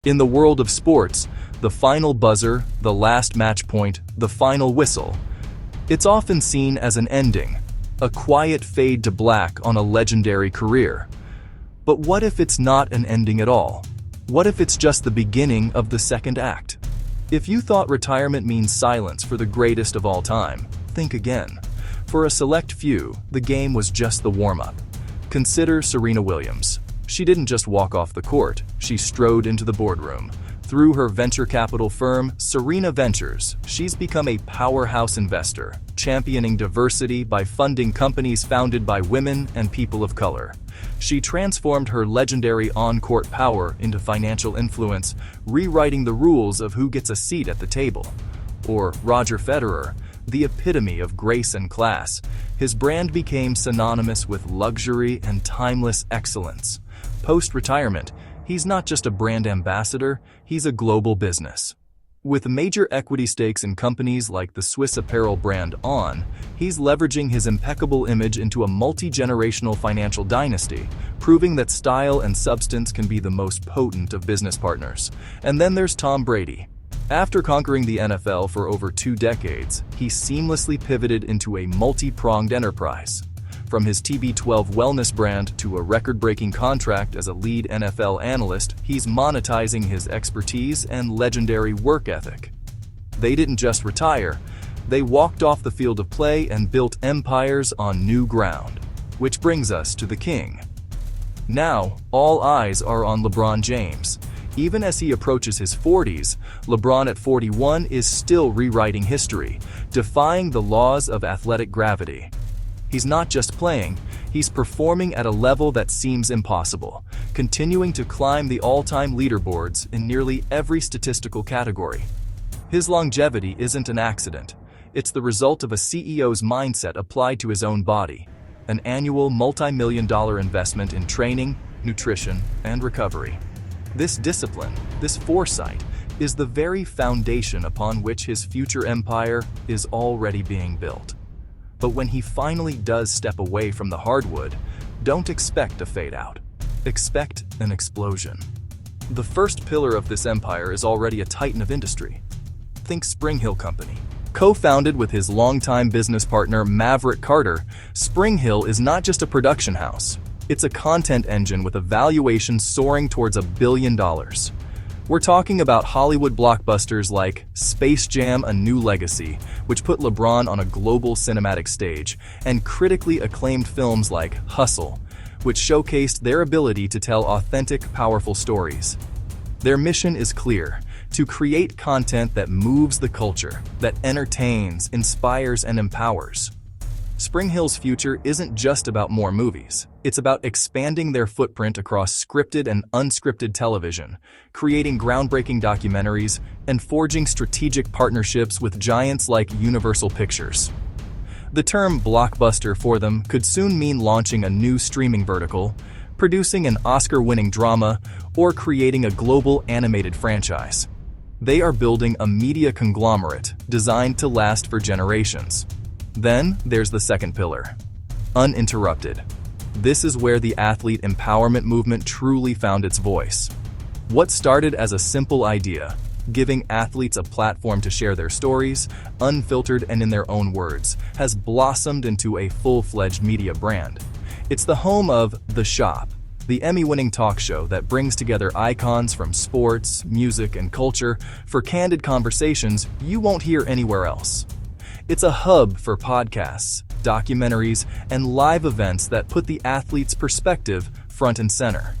In the world of sports, the final buzzer, the last match point, the final whistle, it's often seen as an ending, a quiet fade to black on a legendary career. But what if it's not an ending at all? What if it's just the beginning of the second act? If you thought retirement means silence for the greatest of all time, think again. For a select few, the game was just the warm-up. Consider Serena Williams. She didn't just walk off the court, she strode into the boardroom. Through her venture capital firm, Serena Ventures, she's become a powerhouse investor, championing diversity by funding companies founded by women and people of color. She transformed her legendary on-court power into financial influence, rewriting the rules of who gets a seat at the table. Or Roger Federer, the epitome of grace and class. His brand became synonymous with luxury and timeless excellence. Post-retirement, he's not just a brand ambassador, he's a global business. With major equity stakes in companies like the Swiss apparel brand On, he's leveraging his impeccable image into a multi-generational financial dynasty, proving that style and substance can be the most potent of business partners. And then there's Tom Brady. After conquering the NFL for over 2 decades, he seamlessly pivoted into a multi-pronged enterprise. From his TB12 wellness brand to a record-breaking contract as a lead NFL analyst, he's monetizing his expertise and legendary work ethic. They didn't just retire, they walked off the field of play and built empires on new ground. Which brings us to the king. Now, all eyes are on LeBron James. Even as he approaches his 40s, LeBron at 41 is still rewriting history, defying the laws of athletic gravity. He's not just playing, he's performing at a level that seems impossible, continuing to climb the all-time leaderboards in nearly every statistical category. His longevity isn't an accident. It's the result of a CEO's mindset applied to his own body, an annual multi-million-dollar investment in training, nutrition, and recovery. This discipline, this foresight, is the very foundation upon which his future empire is already being built. But when he finally does step away from the hardwood, don't expect a fade out. Expect an explosion. The first pillar of this empire is already a titan of industry. Think Spring Hill Company. Co-founded with his longtime business partner Maverick Carter, Spring Hill is not just a production house. It's a content engine with a valuation soaring towards $1 billion. We're talking about Hollywood blockbusters like Space Jam: A New Legacy, which put LeBron on a global cinematic stage, and critically acclaimed films like Hustle, which showcased their ability to tell authentic, powerful stories. Their mission is clear: to create content that moves the culture, that entertains, inspires, and empowers. Spring Hill's future isn't just about more movies. It's about expanding their footprint across scripted and unscripted television, creating groundbreaking documentaries, and forging strategic partnerships with giants like Universal Pictures. The term blockbuster for them could soon mean launching a new streaming vertical, producing an Oscar-winning drama, or creating a global animated franchise. They are building a media conglomerate designed to last for generations. Then there's the second pillar, uninterrupted. This is where the athlete empowerment movement truly found its voice. What started as a simple idea, giving athletes a platform to share their stories, unfiltered and in their own words, has blossomed into a full-fledged media brand. It's the home of The Shop, the Emmy-winning talk show that brings together icons from sports, music, and culture for candid conversations you won't hear anywhere else. It's a hub for podcasts, documentaries, and live events that put the athlete's perspective front and center.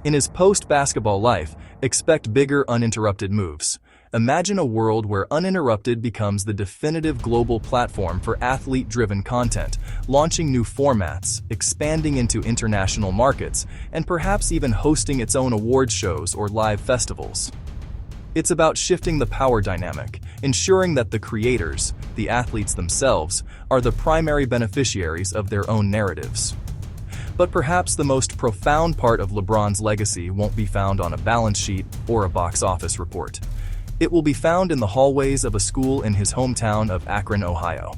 In his post-basketball life, expect bigger uninterrupted moves. Imagine a world where Uninterrupted becomes the definitive global platform for athlete-driven content, launching new formats, expanding into international markets, and perhaps even hosting its own award shows or live festivals. It's about shifting the power dynamic, ensuring that the creators, the athletes themselves, are the primary beneficiaries of their own narratives. But perhaps the most profound part of LeBron's legacy won't be found on a balance sheet or a box office report. It will be found in the hallways of a school in his hometown of Akron, Ohio.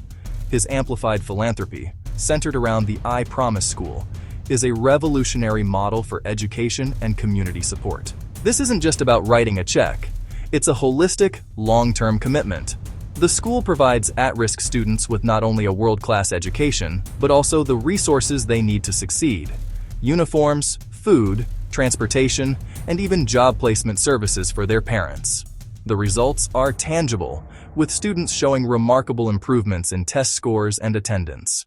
His amplified philanthropy, centered around the I Promise School, is a revolutionary model for education and community support. This isn't just about writing a check. It's a holistic, long-term commitment. The school provides at-risk students with not only a world-class education, but also the resources they need to succeed. Uniforms, food, transportation, and even job placement services for their parents. The results are tangible, with students showing remarkable improvements in test scores and attendance.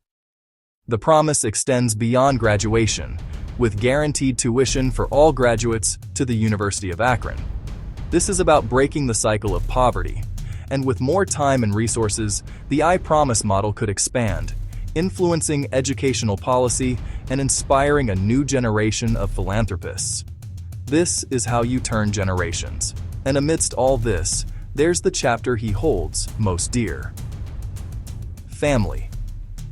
The promise extends beyond graduation, with guaranteed tuition for all graduates to the University of Akron. This is about breaking the cycle of poverty, and with more time and resources, the I Promise model could expand, influencing educational policy and inspiring a new generation of philanthropists. This is how you turn generations. And amidst all this, there's the chapter he holds most dear. Family.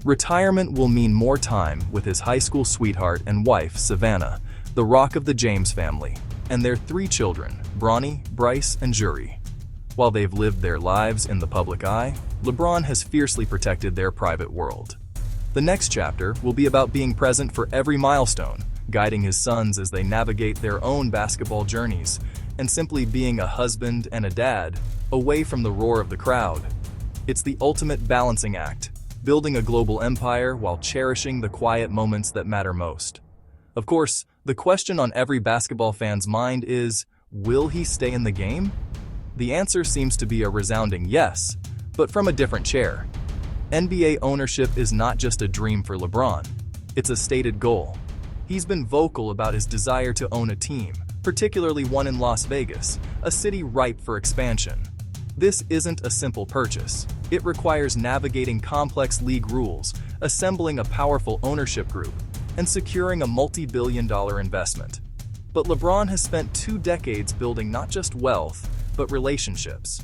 Retirement will mean more time with his high school sweetheart and wife, Savannah, the rock of the James family, and their 3 children, Bronny, Bryce, and Juri. While they've lived their lives in the public eye, LeBron has fiercely protected their private world. The next chapter will be about being present for every milestone, guiding his sons as they navigate their own basketball journeys, and simply being a husband and a dad, away from the roar of the crowd. It's the ultimate balancing act, building a global empire while cherishing the quiet moments that matter most. Of course, the question on every basketball fan's mind is, will he stay in the game? The answer seems to be a resounding yes, but from a different chair. NBA ownership is not just a dream for LeBron, it's a stated goal. He's been vocal about his desire to own a team, particularly one in Las Vegas, a city ripe for expansion. This isn't a simple purchase. It requires navigating complex league rules, assembling a powerful ownership group, and securing a multi-billion-dollar investment. But LeBron has spent 2 decades building not just wealth, but relationships.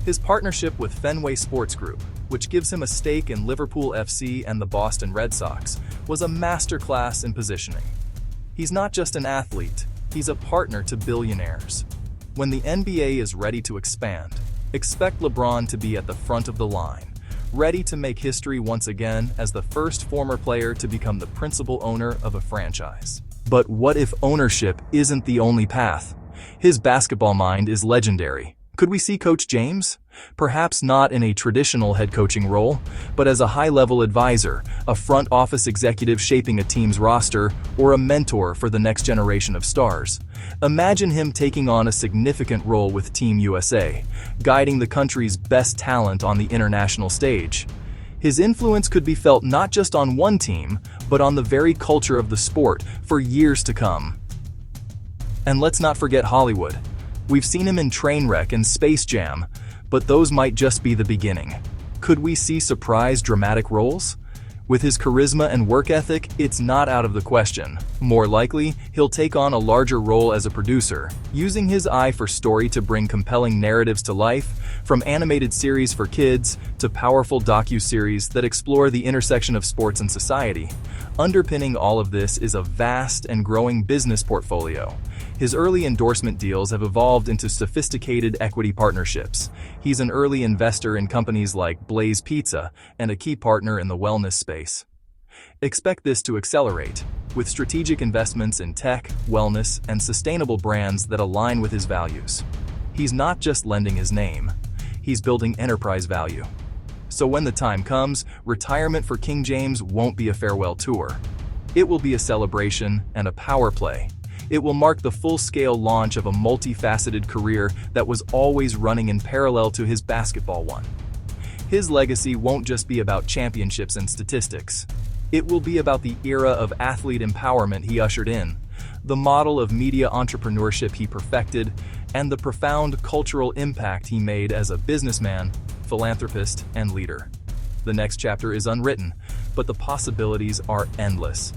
His partnership with Fenway Sports Group, which gives him a stake in Liverpool FC and the Boston Red Sox, was a masterclass in positioning. He's not just an athlete, he's a partner to billionaires. When the NBA is ready to expand, expect LeBron to be at the front of the line, ready to make history once again as the first former player to become the principal owner of a franchise. But what if ownership isn't the only path? His basketball mind is legendary. Could we see Coach James? Perhaps not in a traditional head coaching role, but as a high-level advisor, a front office executive shaping a team's roster, or a mentor for the next generation of stars. Imagine him taking on a significant role with Team USA, guiding the country's best talent on the international stage. His influence could be felt not just on one team, but on the very culture of the sport for years to come. And let's not forget Hollywood. We've seen him in Trainwreck and Space Jam, but those might just be the beginning. Could we see surprise dramatic roles? With his charisma and work ethic, it's not out of the question. More likely, he'll take on a larger role as a producer, using his eye for story to bring compelling narratives to life, from animated series for kids to powerful docu-series that explore the intersection of sports and society. Underpinning all of this is a vast and growing business portfolio. His early endorsement deals have evolved into sophisticated equity partnerships. He's an early investor in companies like Blaze Pizza and a key partner in the wellness space. Expect this to accelerate, with strategic investments in tech, wellness, and sustainable brands that align with his values. He's not just lending his name, he's building enterprise value. So when the time comes, retirement for King James won't be a farewell tour. It will be a celebration and a power play. It will mark the full-scale launch of a multifaceted career that was always running in parallel to his basketball one. His legacy won't just be about championships and statistics. It will be about the era of athlete empowerment he ushered in, the model of media entrepreneurship he perfected, and the profound cultural impact he made as a businessman, philanthropist, and leader. The next chapter is unwritten, but the possibilities are endless.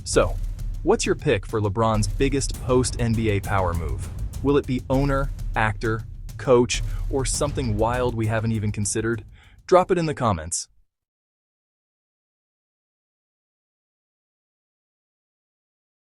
So, what's your pick for LeBron's biggest post-NBA power move? Will it be owner, actor, coach, or something wild we haven't even considered? Drop it in the comments.